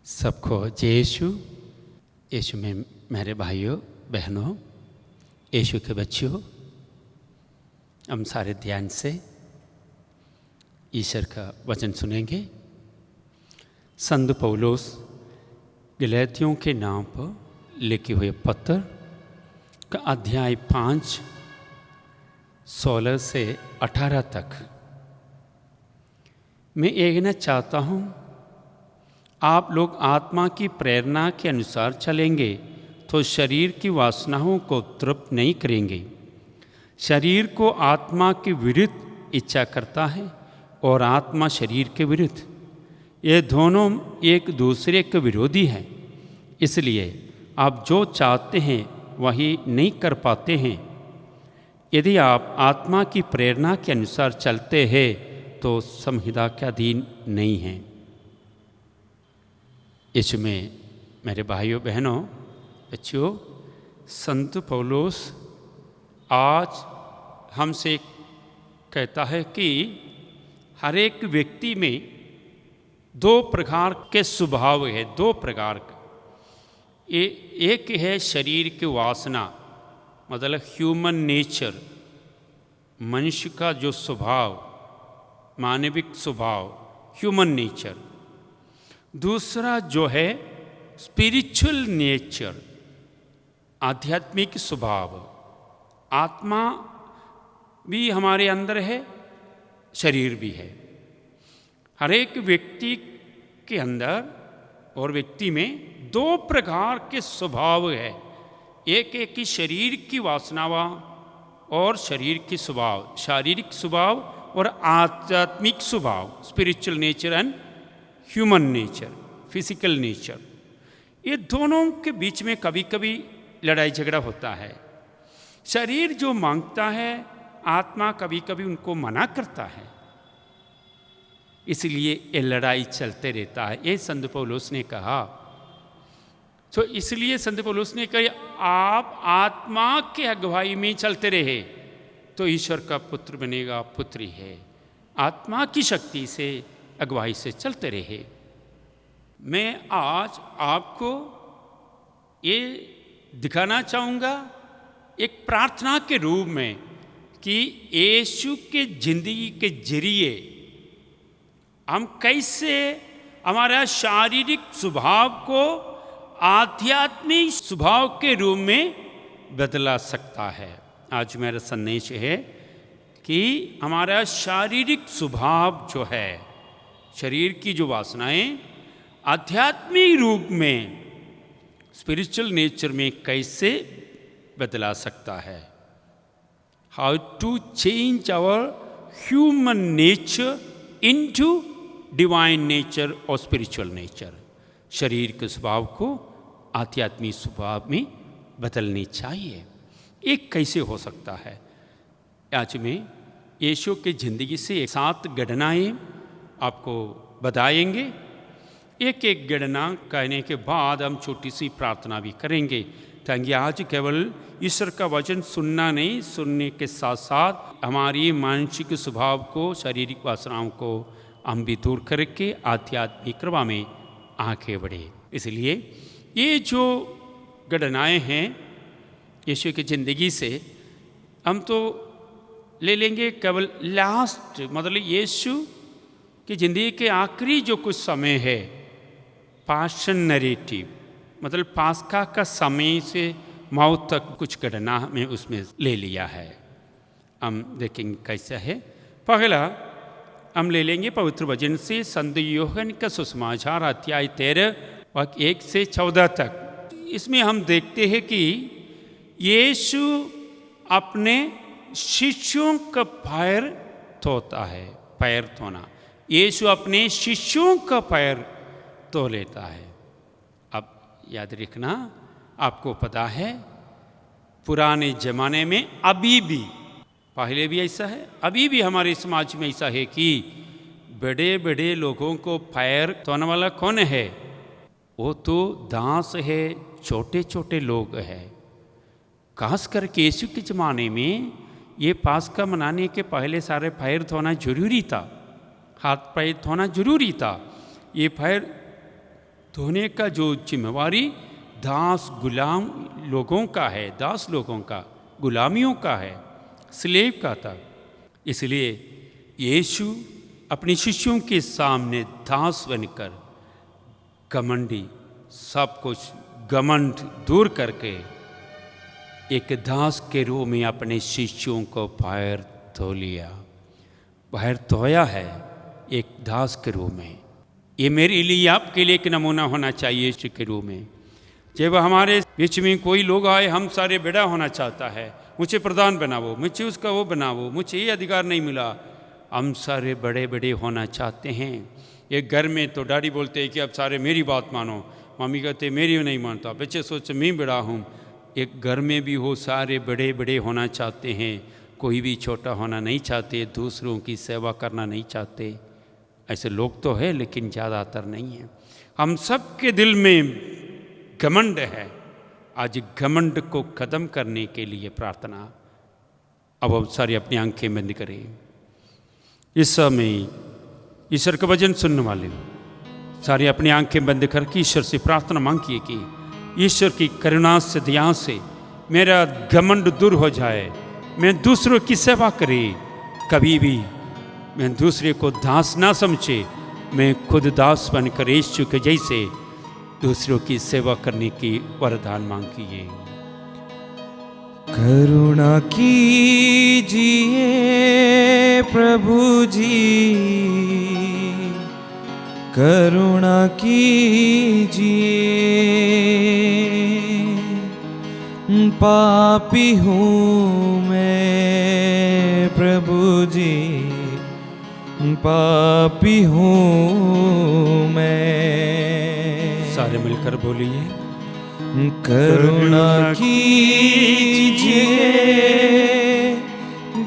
सबको जय यीशु। यीशु में मेरे भाइयों बहनों, यीशु के बच्चों, हम सारे ध्यान से ईश्वर का वचन सुनेंगे। संत पौलुस गलातियों के नाम पर लिखे हुए पत्र का अध्याय 5 16 से 18 तक मैं ये कहना चाहता हूँ, आप लोग आत्मा की प्रेरणा के अनुसार चलेंगे तो शरीर की वासनाओं को तृप्त नहीं करेंगे। शरीर को आत्मा के विरुद्ध इच्छा करता है और आत्मा शरीर के विरुद्ध, ये दोनों एक दूसरे के विरोधी हैं। इसलिए आप जो चाहते हैं वही नहीं कर पाते हैं। यदि आप आत्मा की प्रेरणा के अनुसार चलते हैं तो संहिता के अधीन नहीं हैं। इसमें मेरे भाइयों बहनों बच्चों, संत पौलुस आज हमसे कहता है कि हर एक व्यक्ति में दो प्रकार के स्वभाव है, दो प्रकार का। एक है शरीर की वासना, मतलब ह्यूमन नेचर, मनुष्य का जो स्वभाव, मानविक स्वभाव, ह्यूमन नेचर। दूसरा जो है स्पिरिचुअल नेचर, आध्यात्मिक स्वभाव। आत्मा भी हमारे अंदर है, शरीर भी है। हर एक व्यक्ति के अंदर और व्यक्ति में दो प्रकार के स्वभाव है। एक है कि शरीर की वासनावा और शरीर की स्वभाव, शारीरिक स्वभाव और आध्यात्मिक स्वभाव, spiritual nature and human nature, physical nature. ये दोनों के बीच में कभी कभी लड़ाई झगड़ा होता है। शरीर जो मांगता है, आत्मा कभी कभी उनको मना करता है। इसलिए ये लड़ाई चलते रहता है। ये संत पौलुस ने कहा। तो इसलिए संत पौलुस ने कहा, आप आत्मा के अगुवाई में चलते रहे तो ईश्वर का पुत्र बनेगा, पुत्री है। आत्मा की शक्ति से, अगुवाई से चलते रहे। मैं आज आपको ये दिखाना चाहूँगा एक प्रार्थना के रूप में कि यीशु के जिंदगी के जरिए हम कैसे हमारा शारीरिक स्वभाव को आध्यात्मिक स्वभाव के रूप में बदला सकता है। आज मेरा संदेश है कि हमारा शारीरिक स्वभाव जो है, शरीर की जो वासनाएं, आध्यात्मिक रूप में, स्पिरिचुअल नेचर में कैसे बदला सकता है। How to change our human nature into divine nature और स्पिरिचुअल नेचर। शरीर के स्वभाव को आध्यात्मिक स्वभाव में बदलनी चाहिए। ये कैसे हो सकता है? आज में यीशु की ज़िंदगी से 7 घटनाएं आपको बताएंगे। एक एक घटना कहने के बाद हम छोटी सी प्रार्थना भी करेंगे, ताकि आज केवल ईश्वर का वचन सुनना नहीं, सुनने के साथ साथ हमारी मानसिक स्वभाव को, शारीरिक वासनाओं को हम भी दूर करके आध्यात्मिक कृपा में आगे बढ़े। इसलिए ये जो घटनाएं हैं यीशु की ज़िंदगी से, हम तो ले लेंगे केवल लास्ट, मतलब यीशु की ज़िंदगी के आखिरी जो कुछ समय है, पाशन नरेटिव, मतलब पास्का का समय से मौत तक कुछ घटना में उसमें ले लिया है। हम देखेंगे कैसा है। पहला हम ले लेंगे पवित्र वचन से संत यूहन्ना का सुसमाचार अध्याय 13 और 1 से 14 तक। इसमें हम देखते हैं कि यीशु अपने शिष्यों का पैर धोता है। पैर धोना, यीशु अपने शिष्यों का पैर धो लेता है। अब याद रखना, आपको पता है पुराने ज़माने में अभी भी, पहले भी ऐसा है, अभी भी हमारे समाज में ऐसा है कि बड़े बड़े लोगों को पैर धोने वाला कौन है? वो तो दास है, छोटे छोटे लोग हैं। खास करके यीशु के ज़माने में ये पास्का मनाने के पहले सारे पैर धोना जरूरी था, हाथ पैर धोना जरूरी था। ये पैर धोने का जो जिम्मेवारी दास गुलाम लोगों का है, दास लोगों का, गुलामियों का है, स्लेव का था। इसलिए यीशु अपने शिष्यों के सामने दास बनकर घमंडी, सब कुछ घमंड दूर करके एक दास के रूप में अपने शिष्यों को पैर धो लिया, पैर धोया है एक दास के रूप में। ये मेरे लिए, आपके लिए एक नमूना होना चाहिए यीशु के रूप में। जब हमारे बीच में कोई लोग आए, हम सारे बड़ा होना चाहता है, मुझे प्रधान बनाओ, मुझे उसका वो बनाओ, मुझे ये अधिकार नहीं मिला, हम सारे बड़े बड़े होना चाहते हैं। एक घर में तो डैडी बोलते हैं कि अब सारे मेरी बात मानो, मम्मी कहते मेरी नहीं मानता, बच्चे सोचते मैं बड़ा हूँ। एक घर में भी हो, सारे बड़े बड़े होना चाहते हैं, कोई भी छोटा होना नहीं चाहते, दूसरों की सेवा करना नहीं चाहते। ऐसे लोग तो है लेकिन ज़्यादातर नहीं है। हम सब के दिल में घमंड है। आज घमंड को ख़त्म करने के लिए प्रार्थना। अब हम सारे अपनी आंखें बंद करें। इस समय ईश्वर का वचन सुनने वाले सारे अपनी आंखें बंद करके ईश्वर से प्रार्थना मांगिए कि ईश्वर की करुणा से, दया से मेरा घमंड दूर हो जाए, मैं दूसरों की सेवा करे, कभी भी मैं दूसरे को दास ना समझे, मैं खुद दास बनकर यीशु के जैसे दूसरों की सेवा करने की वरदान मांगिए। करुणा कीजिए प्रभु जी, करुणा कीजिए, पापी हूँ मैं प्रभु जी, पापी हूँ मैं। सारे मिलकर बोलिए, करुणा कीजिए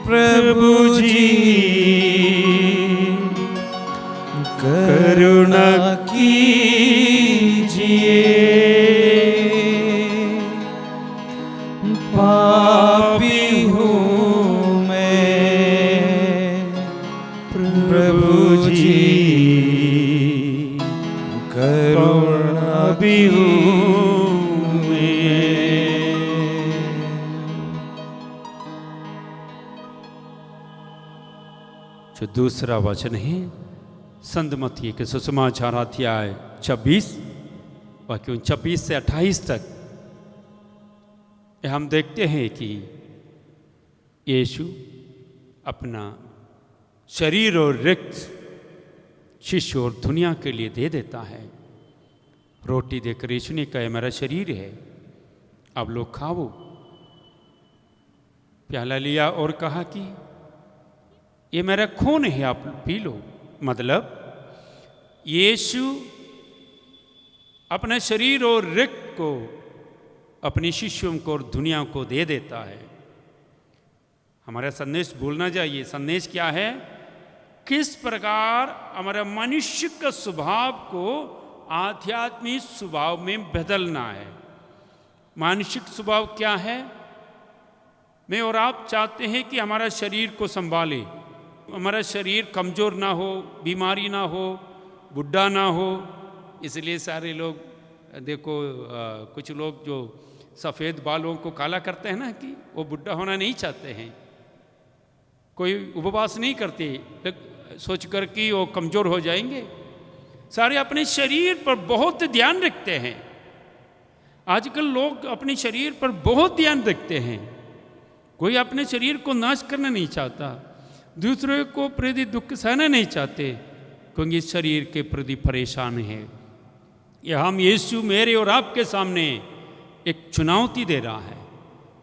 प्रभु जी, करुणा कीजिए, पापी हूँ मैं प्रभु जी, करुणा भी हूँ मैं। जो दूसरा वचन है संत मत्ती के सुसमाचार अध्याय 26 वाक्यों 26 से 28 तक हम देखते हैं कि यीशु अपना शरीर और रक्त शिष्य और दुनिया के लिए दे देता है। रोटी देकर यीशु ने कहा मेरा शरीर है, अब लोग खाओ। प्याला लिया और कहा कि ये मेरा खून है, आप पी लो। मतलब यीशु अपने शरीर और रक्त को अपने शिष्यों को और दुनिया को दे देता है। हमारा संदेश भूलना चाहिए। संदेश क्या है? किस प्रकार हमारा मनुष्य का स्वभाव को आध्यात्मिक स्वभाव में बदलना है। मानसिक स्वभाव क्या है? मैं और आप चाहते हैं कि हमारा शरीर को संभाले, हमारा शरीर कमज़ोर ना हो, बीमारी ना हो, बुढ़ा ना हो। इसलिए सारे लोग देखो, कुछ लोग जो सफ़ेद बालों को काला करते हैं ना, कि वो बुढ़ा होना नहीं चाहते हैं। कोई उपवास नहीं करते सोच कर कि वो कमज़ोर हो जाएंगे। सारे अपने शरीर पर बहुत ध्यान रखते हैं। आजकल लोग अपने शरीर पर बहुत ध्यान रखते हैं। कोई अपने शरीर को नाश करना नहीं चाहता, दूसरे को प्रति दुख सहना नहीं चाहते, क्योंकि शरीर के प्रति परेशान है। यह हम यीशु मेरे और आपके सामने एक चुनौती दे रहा है।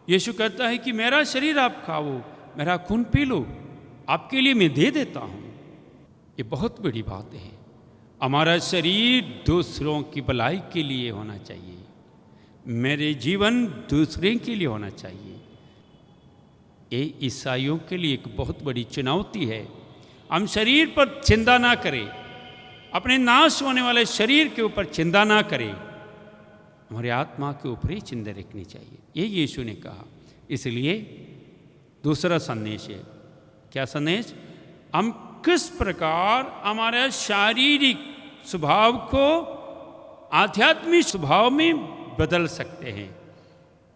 यीशु कहता है कि मेरा शरीर आप खाओ, मेरा खून पी लो, आपके लिए मैं दे देता हूँ। ये बहुत बड़ी बात है। हमारा शरीर दूसरों की भलाई के लिए होना चाहिए, मेरे जीवन दूसरे के लिए होना चाहिए। ये ईसाइयों के लिए एक बहुत बड़ी चुनौती है। हम शरीर पर चिंता ना करें, अपने नाश होने वाले शरीर के ऊपर चिंता ना करें, हमारे आत्मा के ऊपर ही चिंता रखनी चाहिए। ये यीशु ने कहा। इसलिए दूसरा संदेश है। क्या संदेश? हम किस प्रकार हमारे शारीरिक स्वभाव को आध्यात्मिक स्वभाव में बदल सकते हैं।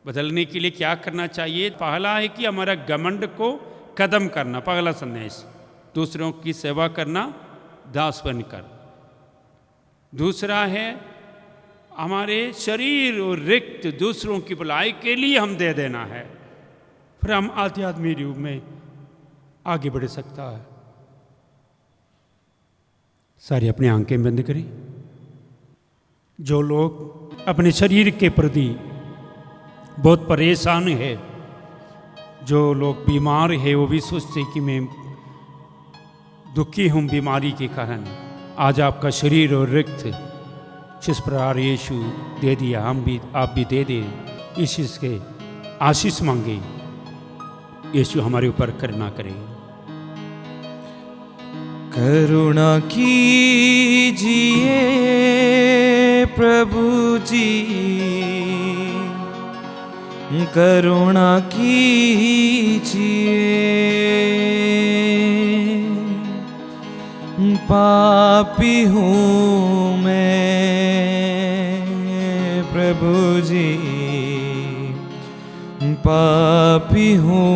बदलने के लिए क्या करना चाहिए? पहला है कि हमारा घमंड को खत्म करना, पहला संदेश। दूसरों की सेवा करना दास बनकर। दूसरा है हमारे शरीर और रिक्त दूसरों की भलाई के लिए हम दे देना है, फिर हम आध्यात्मिक रूप में आगे बढ़ सकता है। सारी अपनी आंखें बंद करें। जो लोग अपने शरीर के प्रति बहुत परेशान है, जो लोग बीमार है, वो भी सोचते कि मैं दुखी हूँ बीमारी के कारण। आज आपका शरीर और रिक्त जिस प्रकार यीशु दे दिया, आप भी दे दे। इस चीज़ के आशीष मांगे, यीशु हमारे ऊपर करुणा करे। करुणा कीजिए प्रभु जी, करुणा कीजिए। पापी हूँ मैं प्रभु जी, पापी हूँ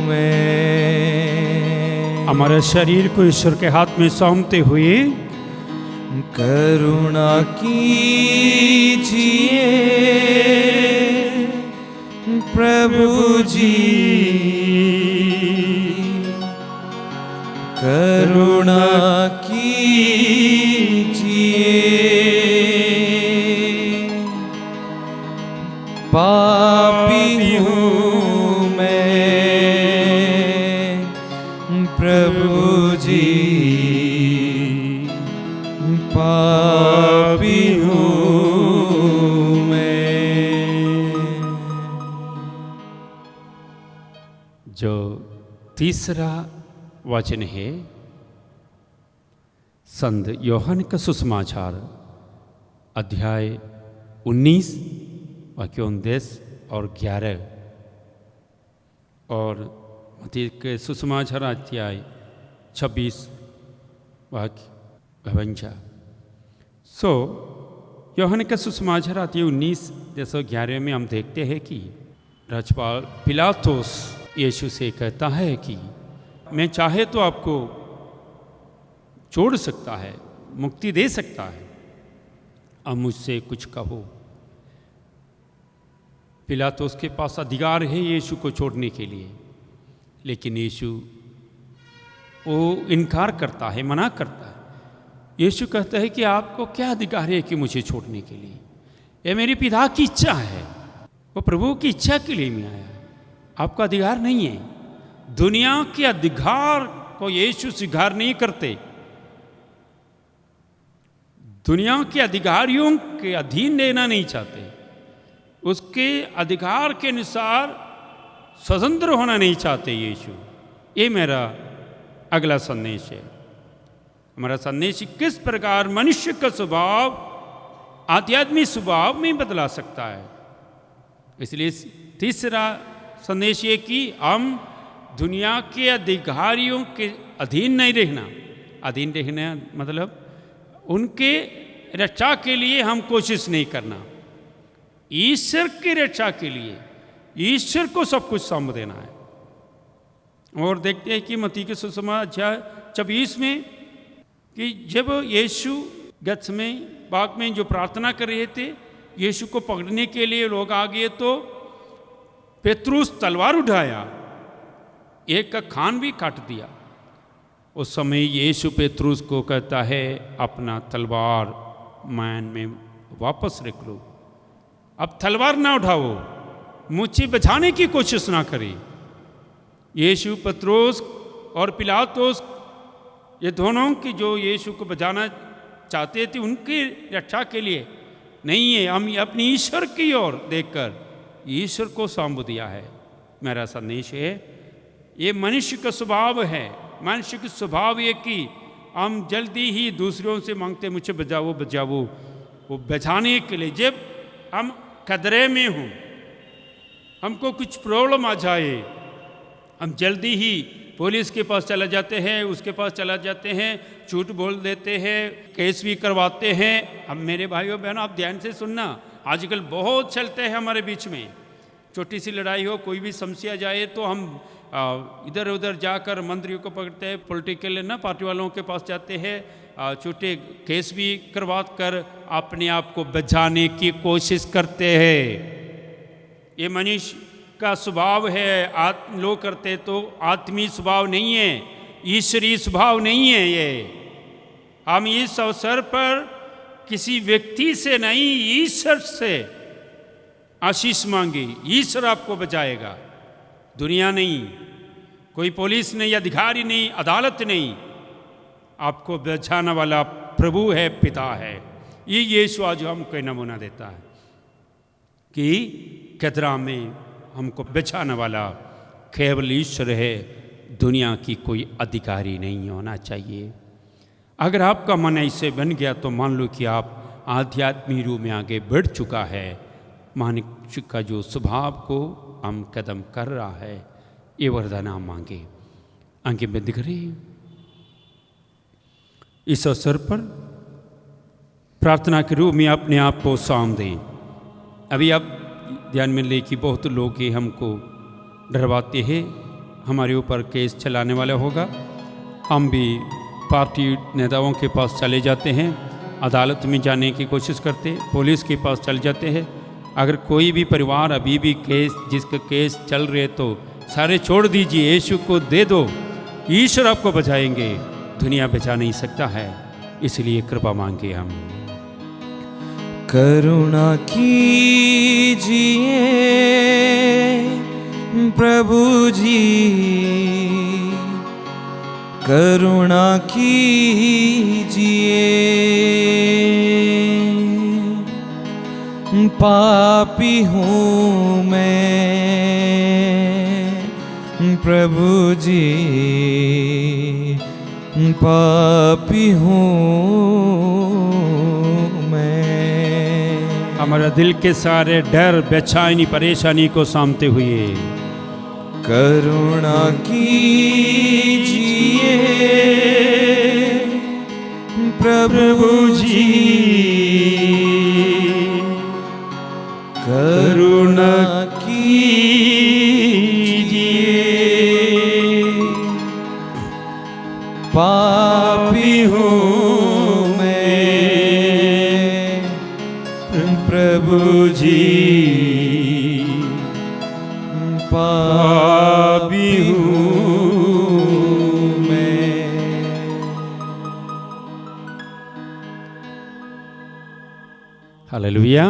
मैं। हमारे शरीर को ईश्वर के हाथ में सौंपते हुए करुणा कीजिए प्रभु जी, करुणा कीजिए। पापी हूँ मैं प्रभु जी, पापी हूँ मैं। जो तीसरा वचन है संत यूहन्ना का सुसमाचार अध्याय 19 वाक्य 19 और 11 और मत्ती के सुसमाचार अध्याय 26 वाक्य 52। यूहन्ना का सुसमाचार अध्याय 19:11 में हम देखते हैं कि राज्यपाल पिलातुस यीशु से कहता है कि मैं चाहे तो आपको छोड़ सकता है, मुक्ति दे सकता है, अब मुझसे कुछ कहो। पिलातुस के पास अधिकार है यीशु को छोड़ने के लिए, लेकिन यीशु वो इनकार करता है, मना करता है। यीशु कहता है कि आपको क्या अधिकार है कि मुझे छोड़ने के लिए? ये मेरे पिता की इच्छा है, वो प्रभु की इच्छा के लिए मैं आया, आपका अधिकार नहीं है। दुनिया के अधिकार को यीशु स्वीकार नहीं करते। दुनिया के अधिकारियों के अधीन रहना नहीं चाहते, उसके अधिकार के अनुसार स्वतंत्र होना नहीं चाहते यीशु। ये मेरा अगला संदेश है। हमारा संदेश किस प्रकार मनुष्य का स्वभाव आध्यात्मिक स्वभाव में बदला सकता है। इसलिए तीसरा संदेश ये कि हम दुनिया के अधिकारियों के अधीन नहीं रहना। अधीन रहना मतलब उनके रक्षा के लिए हम कोशिश नहीं करना, ईश्वर की रक्षा के लिए ईश्वर को सब कुछ सौंप देना है। और देखते हैं कि मत्ती के सुसमाचार अध्याय 26 में कि जब यीशु गत्समनी बाग में जो प्रार्थना कर रहे थे, यीशु को पकड़ने के लिए लोग आ गए तो पेत्रुस तलवार उठाया, एक का कान भी काट दिया। उस समय यीशु पेत्रुस को कहता है अपना तलवार मैन में वापस रख लो, अब तलवार ना उठाओ, मुझे बचाने की कोशिश ना करें। यीशु पेत्रुस और पिलातुस ये दोनों की जो यीशु को बचाना चाहते थे उनकी रक्षा के लिए नहीं है, हम अपनी ईश्वर की ओर देखकर ईश्वर को सौंप दिया है। मेरा संदेश है ये मनुष्य का स्वभाव है। मनुष्य का स्वभाव ये कि हम जल्दी ही दूसरों से मांगते मुझे बचाओ बचाओ, वो बचाने के लिए जब हम खतरे में हों, हमको कुछ प्रॉब्लम आ जाए, हम जल्दी ही पुलिस के पास चला जाते हैं, उसके पास चला जाते हैं, झूठ बोल देते हैं, केस भी करवाते हैं। अब मेरे भाइयों बहनों, आप ध्यान से सुनना, आजकल बहुत चलते हैं हमारे बीच में। छोटी सी लड़ाई हो, कोई भी समस्या जाए तो हम इधर उधर जाकर मंत्रियों को पकड़ते हैं, पॉलिटिकल ना पार्टी वालों के पास जाते हैं, छोटे केस भी करवा कर अपने आप को बचाने की कोशिश करते हैं। ये मनुष्य का स्वभाव है। लोग करते तो आत्मीय स्वभाव नहीं है, ईश्वरीय स्वभाव नहीं है ये। हम इस अवसर पर किसी व्यक्ति से नहीं, ईश्वर से आशीष मांगे, ईश्वर आपको बचाएगा। दुनिया नहीं, कोई पुलिस नहीं, अधिकारी नहीं, अदालत नहीं, आपको बचाने वाला प्रभु है, पिता है। ये यीशु आज हमको नमूना देता है कि कदरा में हमको बचाने वाला केवल ईश्वर है, दुनिया की कोई अधिकारी नहीं होना चाहिए। अगर आपका मन ऐसे बन गया तो मान लो कि आप आध्यात्मिक रूप में आगे बढ़ चुका है। मनुष्य का जो स्वभाव को हम कदम कर रहा है, ये वरदान हम मांगे। आगे बंद करें। इस अवसर पर प्रार्थना के रूप में अपने आप को सौंप दें। अभी आप ध्यान में ले कि बहुत लोग ये हमको डरवाते हैं, हमारे ऊपर केस चलाने वाला होगा। हम भी पार्टी नेताओं के पास चले जाते हैं, अदालत में जाने की कोशिश करते हैं, पुलिस के पास चल जाते हैं। अगर कोई भी परिवार अभी भी जिसका केस चल रहे तो सारे छोड़ दीजिए, यीशु को दे दो, ईश्वर आपको बचाएंगे। दुनिया बचा नहीं सकता है, इसलिए कृपा मांगे हम। करुणा कीजिए प्रभु जी, करुणा कीजिए, पापी हूँ मैं प्रभु जी, पापी हूँ मैं। हमारा दिल के सारे डर, बेचैनी, परेशानी को सामते हुए करुणा कीजिए प्रभु जी, करुणा कीजिए, पापी हूँ मैं प्रभु जी, पापी हूँ मैं। Hallelujah,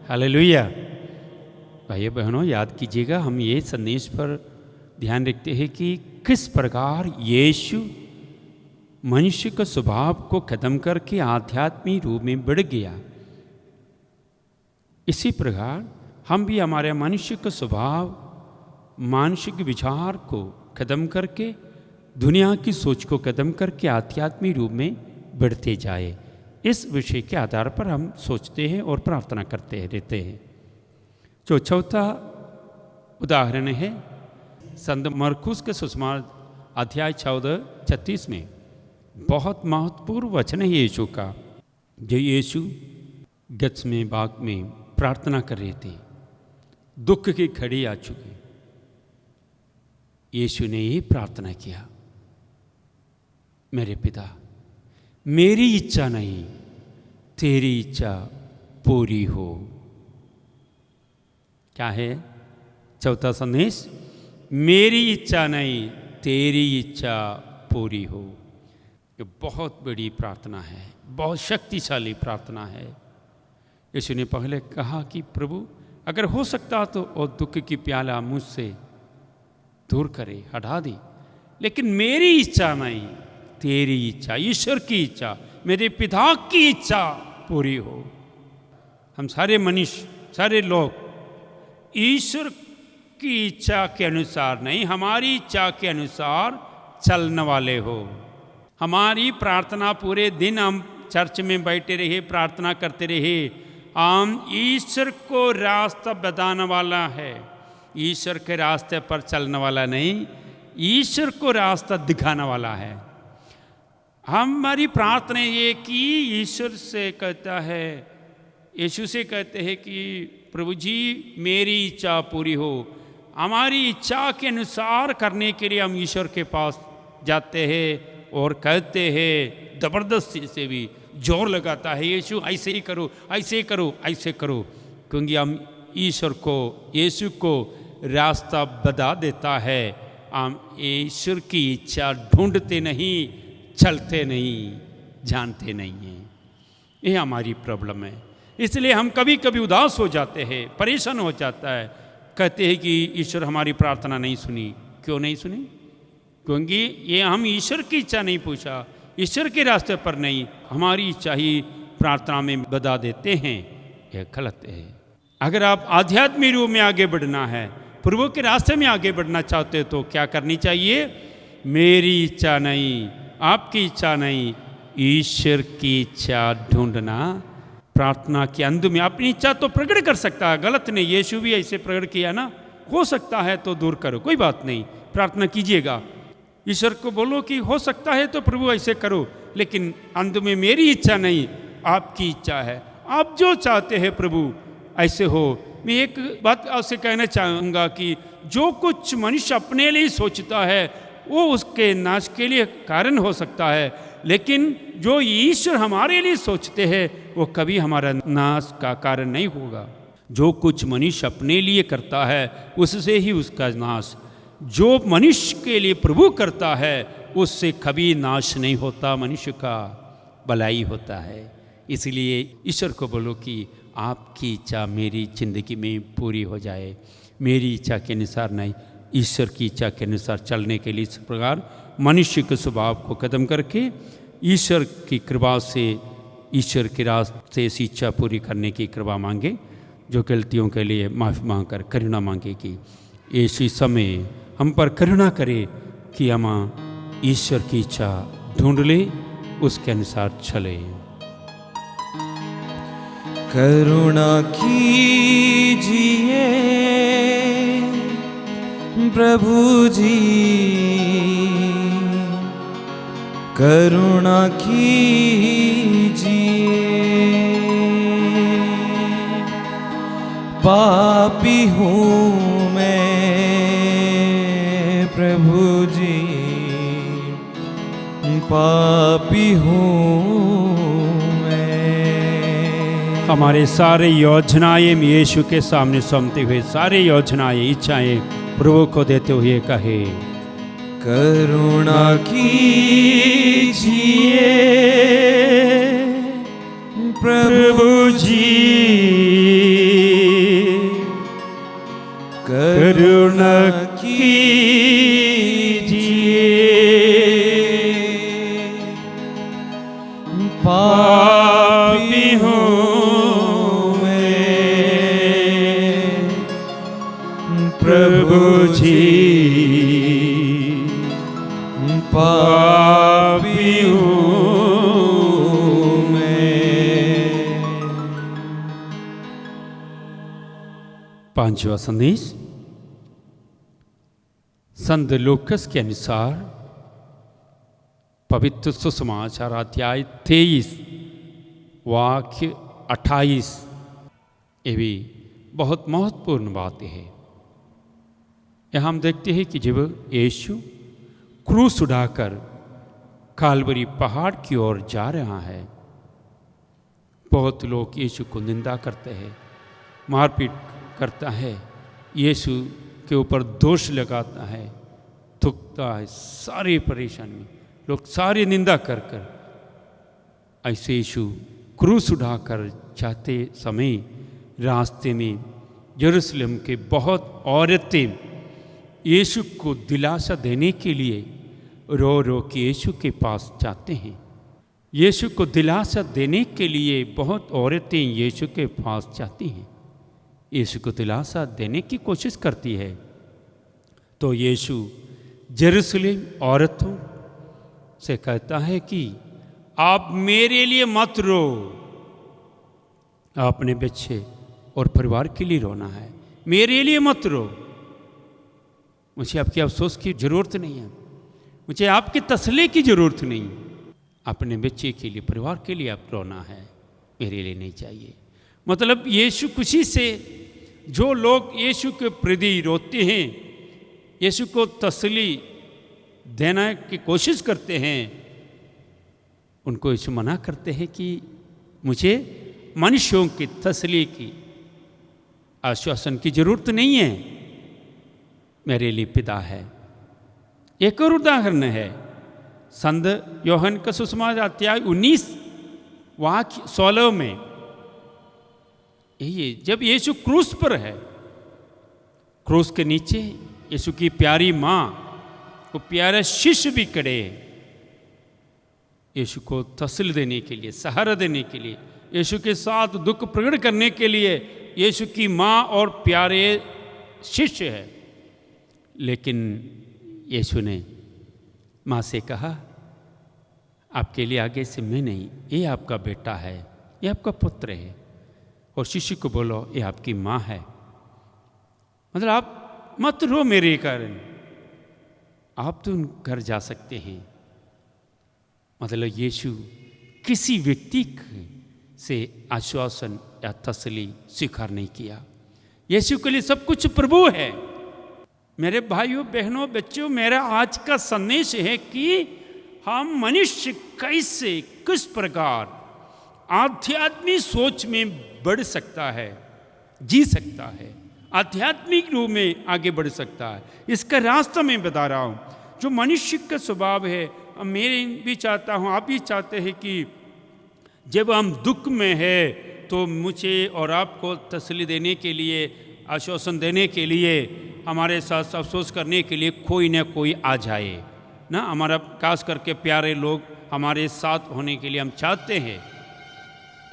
hallelujah. भाइयों बहनों, याद कीजिएगा, हम ये संदेश पर ध्यान रखते हैं कि किस प्रकार यीशु मनुष्य के स्वभाव को खत्म करके आध्यात्मिक रूप में बढ़ गया। इसी प्रकार हम भी हमारे मनुष्य का स्वभाव, मानसिक विचार को खत्म करके, दुनिया की सोच को खत्म करके आध्यात्मिक रूप में बढ़ते जाए। इस विषय के आधार पर हम सोचते हैं और प्रार्थना करते रहते हैं। जो चौथा उदाहरण है संत मरकुस के सुसमाचार अध्याय 14:36 में बहुत महत्वपूर्ण वचन है यीशु का। जो यीशु गेत्सेमनी बाग में प्रार्थना कर रहे थे, दुख की घड़ी आ चुकी, यीशु ने ये प्रार्थना किया, मेरे पिता, मेरी इच्छा नहीं तेरी इच्छा पूरी हो। क्या है चौथा संदेश? मेरी इच्छा नहीं तेरी इच्छा पूरी हो। ये बहुत बड़ी प्रार्थना है, बहुत शक्तिशाली प्रार्थना है। यीशु ने पहले कहा कि प्रभु अगर हो सकता तो और दुख की प्याला मुझसे दूर करे, हटा दे, लेकिन मेरी इच्छा नहीं तेरी इच्छा, ईश्वर की इच्छा, मेरे पिता की इच्छा पूरी हो। हम सारे मनुष्य, सारे लोग ईश्वर की इच्छा के अनुसार नहीं, हमारी इच्छा के अनुसार चलने वाले हो। हमारी प्रार्थना पूरे दिन हम चर्च में बैठे रहे, प्रार्थना करते रहे, हम ईश्वर को रास्ता बताने वाला है, ईश्वर के रास्ते पर चलने वाला नहीं। ईश्वर को रास्ता दिखाने वाला है। हमारी प्रार्थना ये कि ईश्वर से कहता है, यीशु से कहते हैं कि प्रभु जी मेरी इच्छा पूरी हो। हमारी इच्छा के अनुसार करने के लिए हम ईश्वर के पास जाते हैं और कहते हैं, ज़बरदस्ती से भी जोर लगाता है, यीशु ऐसे ही करो, ऐसे करो, ऐसे करो, क्योंकि हम ईश्वर को, यीशु को रास्ता बता देता है। हम ईश्वर की इच्छा ढूंढते नहीं, चलते नहीं, जानते नहीं हैं। ये हमारी प्रॉब्लम है। इसलिए हम कभी कभी उदास हो जाते हैं, परेशान हो जाता है, कहते हैं कि ईश्वर हमारी प्रार्थना नहीं सुनी। क्यों नहीं सुनी? क्योंकि ये हम ईश्वर की इच्छा नहीं पूछा, ईश्वर के रास्ते पर नहीं, हमारी इच्छा ही प्रार्थना में बता देते हैं। यह गलत है। अगर आप आध्यात्मिक रूप में आगे बढ़ना है, प्रभु के रास्ते में आगे बढ़ना चाहते हो, तो क्या करनी चाहिए? मेरी इच्छा नहीं, आपकी इच्छा नहीं, ईश्वर की इच्छा ढूंढना। प्रार्थना के अंत में अपनी इच्छा तो प्रकट कर सकता है, गलत नहीं, यीशु भी ऐसे प्रकट किया ना। हो सकता है तो दूर करो, कोई बात नहीं, प्रार्थना कीजिएगा, ईश्वर को बोलो कि हो सकता है तो प्रभु ऐसे करो, लेकिन अंत में मेरी इच्छा नहीं, आपकी इच्छा है, आप जो चाहते हैं प्रभु ऐसे हो। मैं एक बात आपसे कहना चाहूँगा कि जो कुछ मनुष्य अपने लिए सोचता है वो उसके नाश के लिए कारण हो सकता है, लेकिन जो ईश्वर हमारे लिए सोचते हैं वो कभी हमारा नाश का कारण नहीं होगा। जो कुछ मनुष्य अपने लिए करता है उससे ही उसका नाश, जो मनुष्य के लिए प्रभु करता है उससे कभी नाश नहीं होता, मनुष्य का भलाई होता है। इसलिए ईश्वर को बोलो कि आपकी इच्छा मेरी जिंदगी में पूरी हो जाए, मेरी इच्छा के अनुसार नहीं, ईश्वर की इच्छा के अनुसार चलने के लिए इस प्रकार मनुष्य के स्वभाव को खत्म करके ईश्वर की कृपा से, ईश्वर के रास्ते से इच्छा पूरी करने की कृपा मांगे। जो गलतियों के लिए माफ़ी मांग कर करुणा मांगे कि इसी समय हम पर करुणा करे कि हम ईश्वर की इच्छा ढूंढ ले, उसके अनुसार चले। करुणा कीजिए प्रभु जी, करुणा कीजिए, पापी हूँ मैं प्रभु जी, पापी हूँ मैं। हमारे सारे योजनाएं यीशु के सामने सौंपते हुए, सारे योजनाएं, इच्छाएं प्रभु को देते हुए कहे, करुणा कीजिए प्रभु जी, करुणा कीजिए, पापी हूँ मैं प्रभु जी, पापी हूँ मैं। पांचवा संदेश संत लूकास के अनुसार पवित्र सुसमाचार अध्याय 23 वाक्य 28। ये भी बहुत महत्वपूर्ण बातें हैं। यहाँ हम देखते हैं कि जब यीशु क्रूस उठाकर कालवरी पहाड़ की ओर जा रहा है, बहुत लोग यीशु को निंदा करते हैं, मारपीट करता है, यीशु के ऊपर दोष लगाता है, थूकता है, सारी परेशानी, लोग सारी निंदा कर कर। ऐसे यीशु क्रूस उठाकर जाते समय रास्ते में यरूशलेम के बहुत औरतें यीशु को दिलासा देने के लिए रो रो के यीशु के पास जाते हैं। यीशु को दिलासा देने के लिए बहुत औरतें यीशु के पास जाती हैं, यीशु को दिलासा देने की कोशिश करती है। तो यीशु यरूशलेम औरतों से कहता है कि आप मेरे लिए मत रो, अपने बच्चे और परिवार के लिए रोना है, मेरे लिए मत रो। मुझे आपके अफसोस की ज़रूरत नहीं है, मुझे आपकी तसल्ली की ज़रूरत नहीं। अपने बच्चे के लिए, परिवार के लिए आप रोना है, मेरे लिए नहीं चाहिए। मतलब यीशु खुशी से जो लोग यीशु के प्रति रोते हैं, यीशु को तसल्ली देने की कोशिश करते हैं, उनको यीशु मना करते हैं कि मुझे मनुष्यों की तसल्ली की, आश्वासन की ज़रूरत नहीं है, मेरे लिए पिता है। एक और उदाहरण है संत यूहन्ना का सुसमाचार अध्याय 19 वाक्य 16 में। ये जब यीशु क्रूस पर है, क्रूस के नीचे यीशु की प्यारी माँ को प्यारे शिष्य भी खड़े, यीशु को तसल्ली देने के लिए, सहारा देने के लिए, यीशु के साथ दुख प्रकट करने के लिए यीशु की माँ और प्यारे शिष्य है। लेकिन यीशु ने माँ से कहा, आपके लिए आगे से मैं नहीं, ये आपका बेटा है, ये आपका पुत्र है। और शिष्य को बोलो, ये आपकी माँ है। मतलब आप मत रो मेरे कारण, आप तो घर जा सकते हैं। मतलब यीशु किसी व्यक्ति से आश्वासन या तसल्ली स्वीकार नहीं किया। यीशु के लिए सब कुछ प्रभु है। मेरे भाइयों बहनों बच्चों, मेरा आज का संदेश है कि हम मनुष्य कैसे, किस प्रकार आध्यात्मिक सोच में बढ़ सकता है, जी सकता है, आध्यात्मिक रूप में आगे बढ़ सकता है। इसका रास्ता मैं बता रहा हूँ। जो मनुष्य का स्वभाव है, मेरे भी चाहता हूँ, आप भी चाहते हैं कि जब हम दुख में है तो मुझे और आपको तसल्ली देने के लिए, आश्वासन देने के लिए, हमारे साथ अफसोस करने के लिए कोई न कोई आ जाए ना। हमारा खास करके प्यारे लोग हमारे साथ होने के लिए हम चाहते हैं।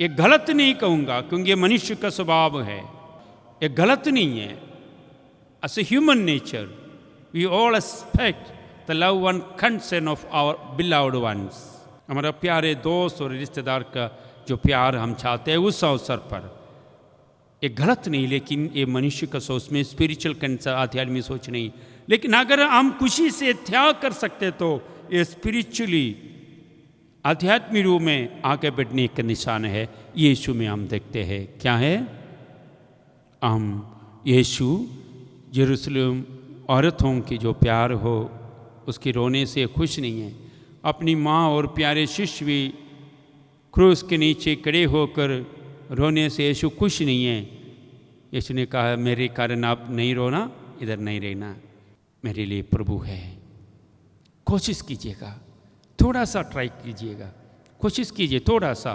ये गलत नहीं कहूँगा, क्योंकि ये मनुष्य का स्वभाव है, ये गलत नहीं है। As a human nature we all expect the love and concern of our beloved ones. हमारा प्यारे दोस्त और रिश्तेदार का जो प्यार हम चाहते हैं उस अवसर पर, ये गलत नहीं, लेकिन ये मनुष्य का सोच में, स्पिरिचुअल कंसर्न, आध्यात्मिक सोच नहीं। लेकिन अगर हम खुशी से त्याग कर सकते तो ये स्पिरिचुअली, आध्यात्मिक रूप में आगे बढ़ने का निशान है। यीशु में हम देखते हैं क्या है, हम यीशु यरूशलेम औरतों की जो प्यार हो उसके रोने से खुश नहीं है। अपनी माँ और प्यारे शिष्य भी क्रूस के नीचे खड़े होकर रोने से यीशु खुश नहीं है। यीशु ने कहा, मेरे कारण आप नहीं रोना, इधर नहीं रहना, मेरे लिए प्रभु है। कोशिश कीजिएगा, थोड़ा सा ट्राई कीजिएगा, कोशिश कीजिए थोड़ा सा।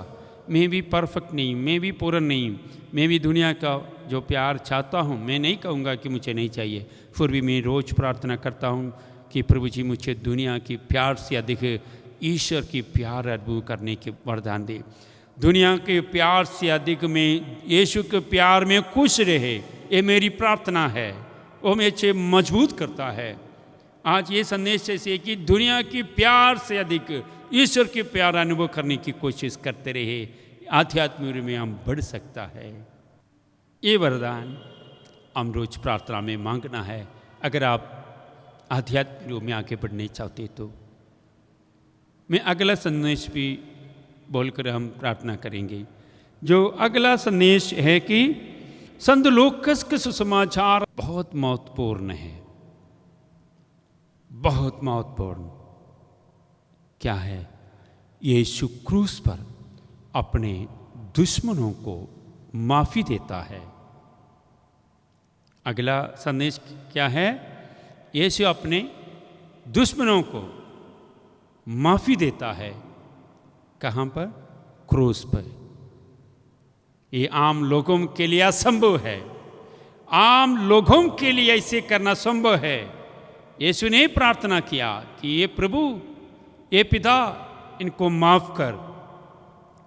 मैं भी परफेक्ट नहीं, मैं भी पूर्ण नहीं, मैं भी दुनिया का जो प्यार चाहता हूँ, मैं नहीं कहूँगा कि मुझे नहीं चाहिए, फिर भी मैं रोज़ प्रार्थना करता हूँ कि प्रभु जी मुझे दुनिया की प्यार से अधिक ईश्वर की प्यार अनुभव करने के वरदान दे। दुनिया के प्यार से अधिक में यीशु के प्यार में खुश रहे, ये मेरी प्रार्थना है। वो मुझे मजबूत करता है। आज ये संदेश ऐसे कि दुनिया की प्यार से अधिक ईश्वर के प्यार अनुभव करने की कोशिश करते रहे, आध्यात्मिक में हम बढ़ सकता है। ये वरदान हम रोज प्रार्थना में मांगना है। अगर आप आध्यात्मिक रूप में आगे बढ़ने चाहते तो मैं अगला संदेश भी बोलकर हम प्रार्थना करेंगे। जो अगला संदेश है कि संत लूकास का सुसमाचार बहुत महत्वपूर्ण है, बहुत महत्वपूर्ण। क्या है? यीशु क्रूस पर अपने दुश्मनों को माफ़ी देता है। अगला संदेश क्या है? यीशु अपने दुश्मनों को माफ़ी देता है। कहाँ पर? क्रूस पर। ये आम लोगों के लिए असंभव है, आम लोगों के लिए ऐसे करना संभव है। यीशु ने प्रार्थना किया कि ये प्रभु, ये पिता, इनको माफ़ कर,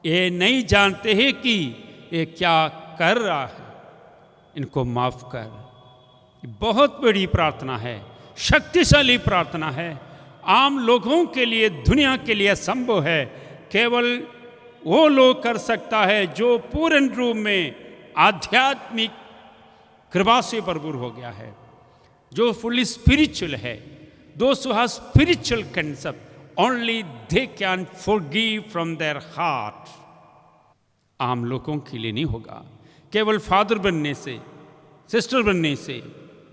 ये नहीं जानते हैं कि ये क्या कर रहा है, इनको माफ़ कर। बहुत बड़ी प्रार्थना है, शक्तिशाली प्रार्थना है, आम लोगों के लिए, दुनिया के लिए संभव है। केवल वो लोग कर सकता है जो पूर्ण रूप में आध्यात्मिक कृपा से भरपूर हो गया है। जो फुल्ली स्पिरिचुअल है, those who have spiritual concept, only they can forgive from their heart. आम लोगों के लिए नहीं होगा। केवल फादर बनने से, सिस्टर बनने से,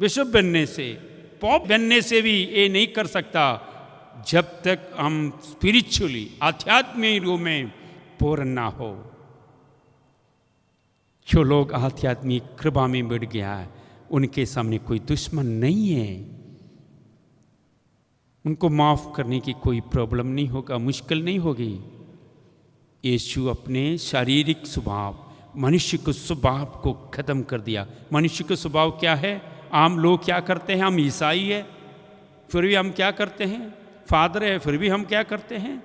बिशप बनने से, पॉप बनने से भी ये नहीं कर सकता जब तक हम स्पिरिचुअली, आध्यात्मिक रूप में पूर्ण ना हो। जो लोग आध्यात्मिक कृपा में बढ़ गया है, उनके सामने कोई दुश्मन नहीं है। उनको माफ करने की कोई प्रॉब्लम नहीं होगा, मुश्किल नहीं होगी। यीशु अपने शारीरिक स्वभाव, मनुष्य के स्वभाव को खत्म कर दिया। मनुष्य का स्वभाव क्या है? आम लोग क्या करते हैं? हम ईसाई है फिर भी हम क्या करते हैं? फादर है फिर भी हम क्या करते हैं?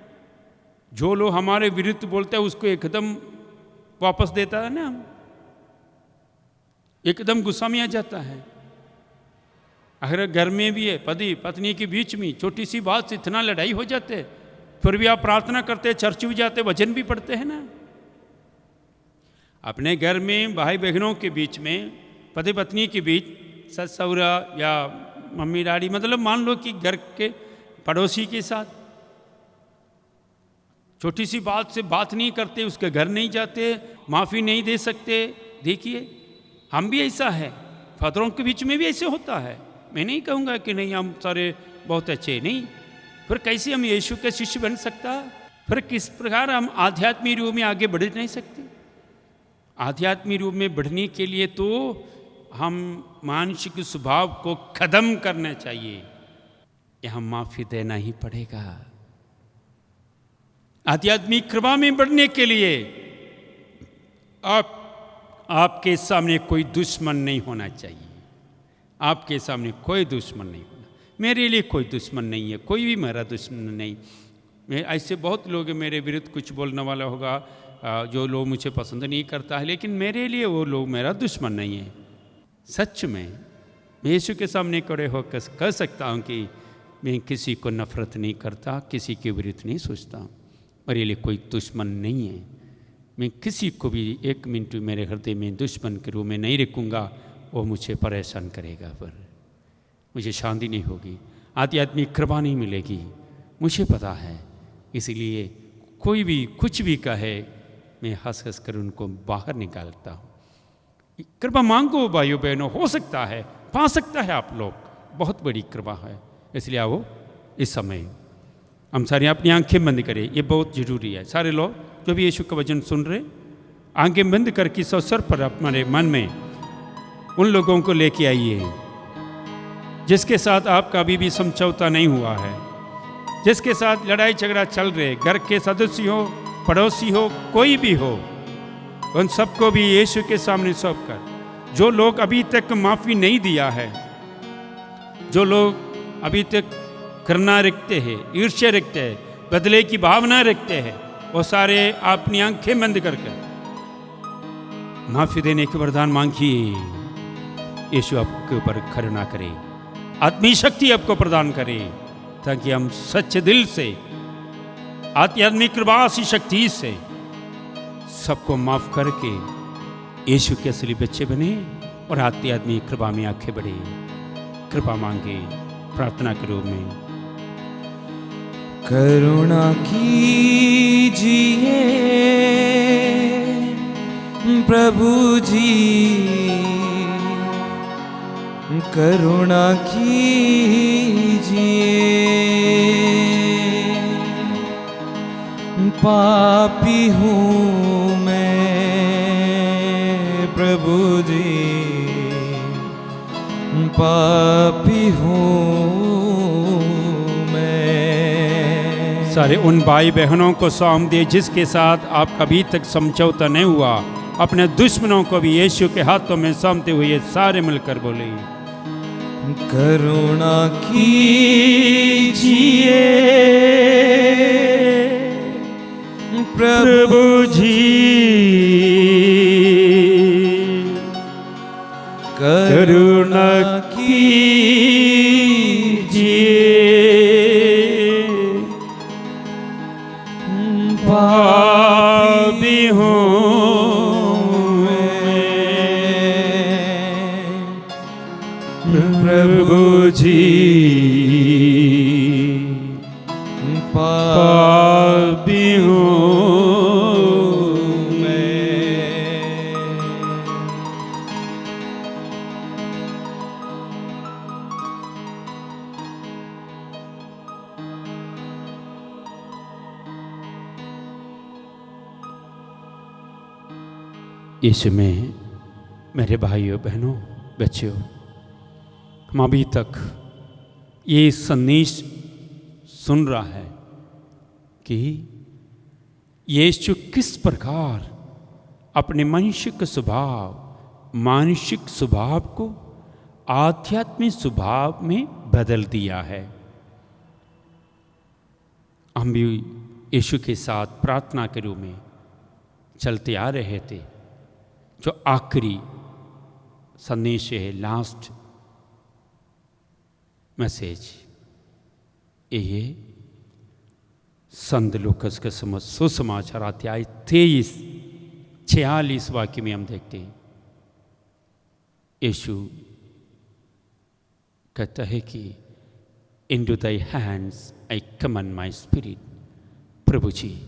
जो लोग हमारे विरुद्ध बोलते हैं उसको एकदम वापस देता है ना, हम एकदम गुस्सा में आ जाता है। अगर घर में भी है, पति पत्नी के बीच में छोटी सी बात से इतना लड़ाई हो जाते, फिर भी आप प्रार्थना करते, चर्च भी जाते, वचन भी पढ़ते हैं ना। अपने घर में भाई बहनों के बीच में, पति पत्नी के बीच, सस सहुरा या मम्मी डैडी, मतलब मान लो कि घर के पड़ोसी के साथ छोटी सी बात से बात नहीं करते, उसके घर नहीं जाते, माफ़ी नहीं दे सकते। देखिए हम भी ऐसा है, फादरों के बीच में भी ऐसे होता है। मैं नहीं कहूँगा कि नहीं हम सारे बहुत अच्छे, नहीं। फिर कैसे हम यीशु के शिष्य बन सकता? फिर किस प्रकार हम आध्यात्मिक रूप में आगे बढ़ नहीं सकते? आध्यात्मिक रूप में बढ़ने के लिए तो हम मानसिक स्वभाव को खत्म करना चाहिए, या हम माफ़ी देना ही पड़ेगा। आध्यात्मिक कृपा में बढ़ने के लिए आपके सामने कोई दुश्मन नहीं होना चाहिए। आपके सामने कोई दुश्मन नहीं होना। मेरे लिए कोई दुश्मन नहीं है, कोई भी मेरा दुश्मन नहीं। मैं ऐसे बहुत लोग मेरे विरुद्ध कुछ बोलने वाला होगा, जो लोग मुझे पसंद नहीं करता है, लेकिन मेरे लिए वो लोग मेरा दुश्मन नहीं है। सच में मैं यीशु के सामने खड़े होकर कह सकता हूँ कि मैं किसी को नफरत नहीं करता, किसी के विरुद्ध नहीं सोचता। मेरे लिए कोई दुश्मन नहीं है। मैं किसी को भी एक मिनट मेरे हृदय में दुश्मन के रूप में नहीं रखूँगा। वो मुझे परेशान करेगा, पर मुझे शांति नहीं होगी, आध्यात्मिक कृपा नहीं मिलेगी, मुझे पता है। इसलिए कोई भी कुछ भी कहे, मैं हंस हंस कर उनको बाहर निकालता हूँ। कृपा मांगो भाइयों बहनों, हो सकता है, पा सकता है आप लोग, बहुत बड़ी कृपा है। इसलिए आओ इस समय हम सारे अपनी आंखें बंद करें, ये बहुत ज़रूरी है। सारे लोग जो भी यीशु का वचन सुन रहे, आंखें बंद करके इस अवसर पर अपने मन में उन लोगों को लेके आइए जिसके साथ आपका अभी भी समझौता नहीं हुआ है, जिसके साथ लड़ाई झगड़ा चल रहे, घर के सदस्य हो, पड़ोसी हो, कोई भी हो, उन सबको भी यीशु के सामने सौंप कर, जो लोग अभी तक माफ़ी नहीं दिया है, जो लोग अभी तक करना रखते हैं, ईर्ष्या रखते हैं, बदले की भावना रखते हैं, वो सारे अपनी आंखें बंद करके माफ़ी देने के वरदान मांगिए। यीशु आपके ऊपर करुणा करे, आत्मिक शक्ति आपको प्रदान करे, ताकि हम सच्चे दिल से, आध्यात्मिक कृपा की शक्ति से सबको माफ करके यीशु के असली बच्चे बने और आध्यात्मिक कृपा में आगे बढ़े। कृपा मांगे प्रार्थना के रूप में। करुणा कीजिए प्रभु जी, करुणा कीजिए, पापी हूँ मैं प्रभु जी, पापी हूँ मैं। सारे उन भाई बहनों को सौंप दिए जिसके साथ आपका अभी तक समझौता नहीं हुआ। अपने दुश्मनों को भी यीशु के हाथों में सौंपते हुए सारे मिलकर बोले, करुणा कीजिए प्रभु जी, करुणा कीजिए, पापी हूँ मैं प्रभु जी पापी हूँ मैं। यीशु में मेरे भाइयों बहनों बच्चों, हम अभी तक ये संदेश सुन रहा है कि यीशु किस प्रकार अपने मानसिक स्वभाव को आध्यात्मिक स्वभाव में बदल दिया है। हम भी यीशु के साथ प्रार्थना के रूप में चलते आ रहे थे। जो आखिरी संदेश है, लास्ट मैसेज, ये संत लूकास का सुसमाचार अध्याय 23-46 वाक्य में हम देखते हैं, यीशु कहता है कि into thy hands I commend my spirit. प्रभु जी,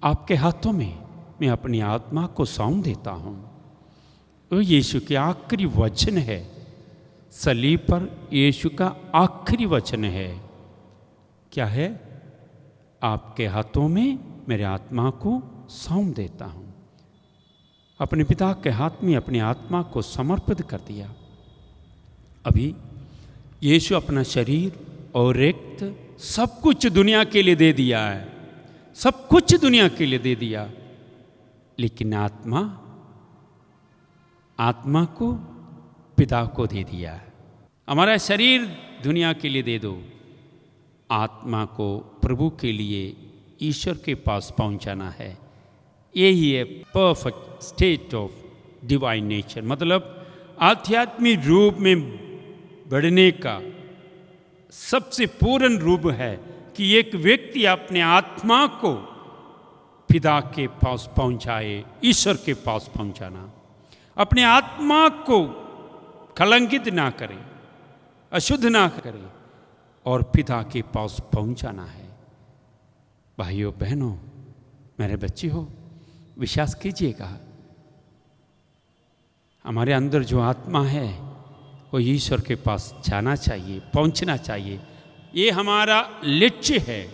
आपके हाथों में मैं अपनी आत्मा को सौंप देता हूँ। वो यीशु के आखिरी वचन है, सलीब पर यीशु का आखिरी वचन है। क्या है? आपके हाथों में मेरे आत्मा को सौंप देता हूँ। अपने पिता के हाथ में अपनी आत्मा को समर्पित कर दिया। अभी यीशु अपना शरीर और रक्त सब कुछ दुनिया के लिए दे दिया है, सब कुछ दुनिया के लिए दे दिया, लेकिन आत्मा को पिता को दे दिया है। हमारा शरीर दुनिया के लिए दे दो, आत्मा को प्रभु के लिए ईश्वर के पास पहुंचाना है। यही है perfect state of divine nature, मतलब आध्यात्मिक रूप में बढ़ने का सबसे पूर्ण रूप है कि एक व्यक्ति अपने आत्मा को पिता के पास पहुंचाए, ईश्वर के पास पहुंचाना। अपने आत्मा को कलंकित ना करे, अशुद्ध ना करे और पिता के पास पहुंचाना है। भाइयों बहनों, मेरे बच्चे हो, विश्वास कीजिएगा, हमारे अंदर जो आत्मा है वो ईश्वर के पास जाना चाहिए, पहुंचना चाहिए। ये हमारा लक्ष्य है,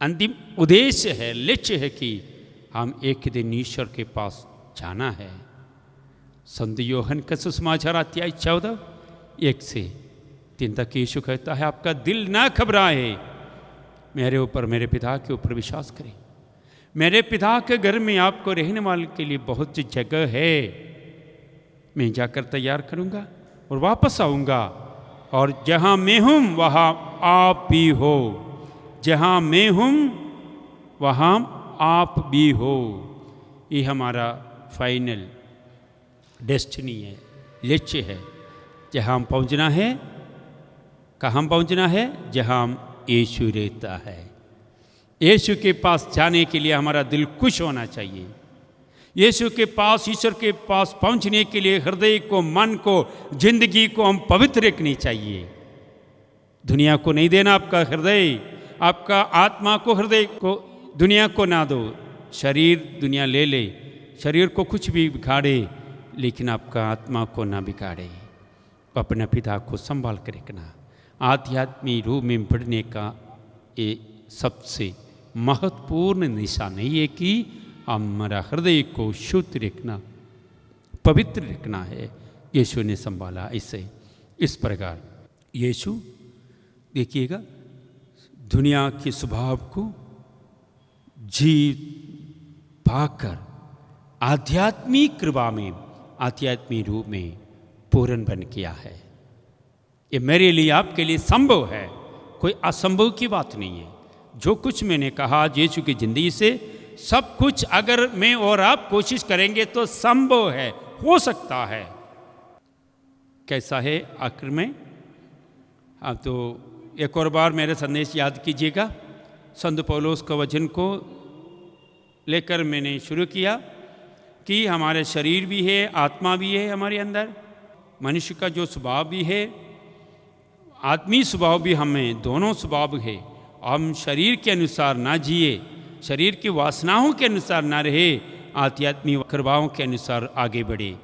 अंतिम उद्देश्य है, लक्ष्य है कि हम एक दिन ईश्वर के पास जाना है। संत यूहन्ना का सुसमाचार अध्याय 14:1-3 तक यीशु कहता है, आपका दिल ना घबराए, मेरे ऊपर, मेरे पिता के ऊपर विश्वास करें। मेरे पिता के घर में आपको रहने वाले के लिए बहुत सी जगह है। मैं जाकर तैयार करूंगा और वापस आऊंगा, और जहां मैं हूं वहां आप भी हो, जहां मैं हूं वहां आप भी हो। ये हमारा फाइनल डेस्टिनी है, लक्ष्य है। जहां हम पहुंचना है, कहाँ पहुंचना है? जहां यीशु रहता है। यीशु के पास जाने के लिए हमारा दिल खुश होना चाहिए। यीशु के पास, ईश्वर के पास पहुंचने के लिए हृदय को, मन को, जिंदगी को हम पवित्र रखनी चाहिए। दुनिया को नहीं देना आपका हृदय, आपका आत्मा को, हृदय को दुनिया को ना दो। शरीर दुनिया ले ले, शरीर को कुछ भी बिगाड़े, लेकिन आपका आत्मा को ना बिगाड़े। अपने पिता को संभाल कर रखना आध्यात्मिक रूप में बढ़ने का ये सबसे महत्वपूर्ण निशान नहीं है कि हमारा हृदय को शुद्ध रखना, पवित्र रखना है। यीशु ने संभाला इससे, इस प्रकार यीशु देखिएगा दुनिया के स्वभाव को जीत पाकर आध्यात्मिक कृपा में, आध्यात्मिक रूप में पूर्ण बन किया है। ये मेरे लिए, आपके लिए संभव है, कोई असंभव की बात नहीं है। जो कुछ मैंने कहा यीशु की जिंदगी से, सब कुछ अगर मैं और आप कोशिश करेंगे तो संभव है, हो सकता है। कैसा है आखिर में? आप तो एक और बार मेरा संदेश याद कीजिएगा। संत पौलुस का वचन को लेकर मैंने शुरू किया कि हमारे शरीर भी है, आत्मा भी है हमारे अंदर, मनुष्य का जो स्वभाव भी है, आत्मीय स्वभाव भी हमें दोनों स्वभाव है। हम शरीर के अनुसार ना जिए, शरीर की वासनाओं के अनुसार ना रहे, आध्यात्मिक कृपाओं के अनुसार आगे बढ़े।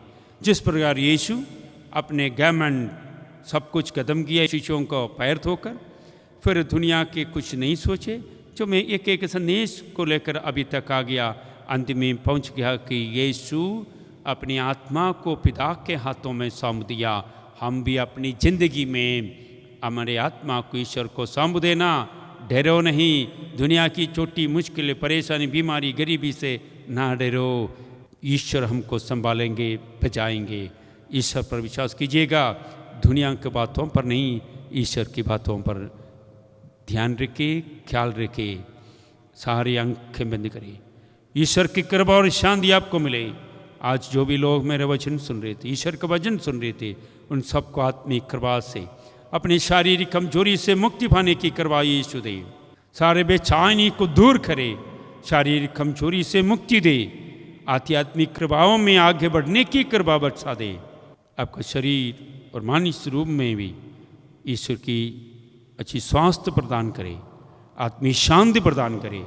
जिस प्रकार यीशु अपने घमंड सब कुछ खत्म किया शिष्यों को पैर धोकर, फिर दुनिया के कुछ नहीं सोचे, जो मैं एक एक संदेश को लेकर अभी तक आ गया, अंत में पहुंच गया कि यीशु अपनी आत्मा को पिता के हाथों में सौंप दिया। हम भी अपनी जिंदगी में हमारे आत्मा को ईश्वर को सौंप देना, डरो नहीं। दुनिया की छोटी मुश्किलें, परेशानी, बीमारी, गरीबी से ना डरो। ईश्वर हमको संभालेंगे, बचाएंगे। ईश्वर पर विश्वास कीजिएगा, दुनिया की बातों पर नहीं, ईश्वर की बातों पर ध्यान रखे, ख्याल रखे, सारी आंखें बंद करें। ईश्वर की कृपा और शांति आपको मिले। आज जो भी लोग मेरे वचन सुन रहे थे, ईश्वर का वचन सुन रहे थे, उन सबको आत्मिक कृपा से, अपनी शारीरिक कमजोरी से मुक्ति पाने की कृपा यीशु दे। सारे बेचैनी को दूर करे, शारीरिक कमजोरी से मुक्ति दे, आध्यात्मिक कृपाओं में आगे बढ़ने की कृपा बरसा दे। आपका शरीर और मानसिक रूप में भी ईश्वर की अच्छी स्वास्थ्य प्रदान करे, आत्मीय शांति प्रदान करे,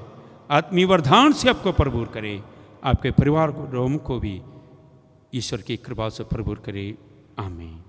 आत्मीय वरदान से आपको भरपूर करे, आपके परिवार को, रोम को भी ईश्वर की कृपा से भरपूर करे। आमीन।